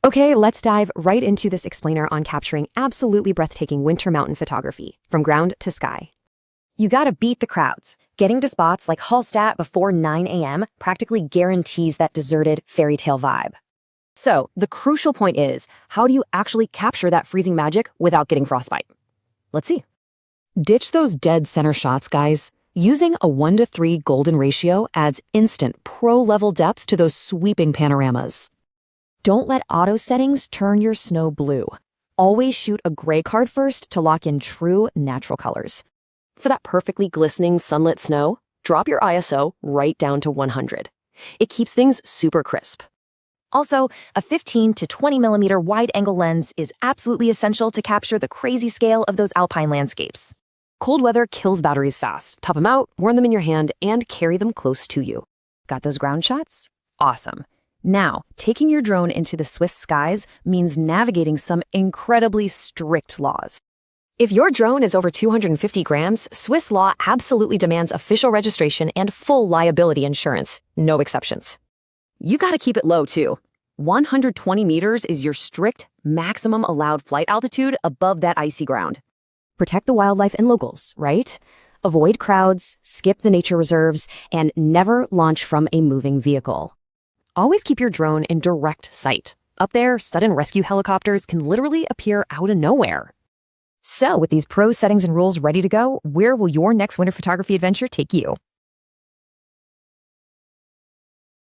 Okay, let's dive right into this explainer on capturing absolutely breathtaking winter mountain photography, from ground to sky. You gotta beat the crowds. Getting to spots like Hallstatt before 9 a.m. practically guarantees that deserted fairy tale vibe. So, the crucial point is, how do you actually capture that freezing magic without getting frostbite? Let's see. Ditch those dead center shots, guys. Using a 1:3 golden ratio adds instant pro-level depth to those sweeping panoramas. Don't let auto settings turn your snow blue. Always shoot a gray card first to lock in true natural colors. For that perfectly glistening sunlit snow, drop your ISO right down to 100. It keeps things super crisp. Also, a 15 to 20 millimeter wide-angle lens is absolutely essential to capture the crazy scale of those Alpine landscapes. Cold weather kills batteries fast. Top them out, warm them in your hand, and carry them close to you. Got those ground shots? Awesome. Now, taking your drone into the Swiss skies means navigating some incredibly strict laws. If your drone is over 250 grams, Swiss law absolutely demands official registration and full liability insurance, no exceptions. You gotta keep it low too. 120 meters is your strict, maximum allowed flight altitude above that icy ground. Protect the wildlife and locals, right? Avoid crowds, skip the nature reserves, and never launch from a moving vehicle. Always keep your drone in direct sight. Up there, sudden rescue helicopters can literally appear out of nowhere. So, with these pro settings and rules ready to go, where will your next winter photography adventure take you?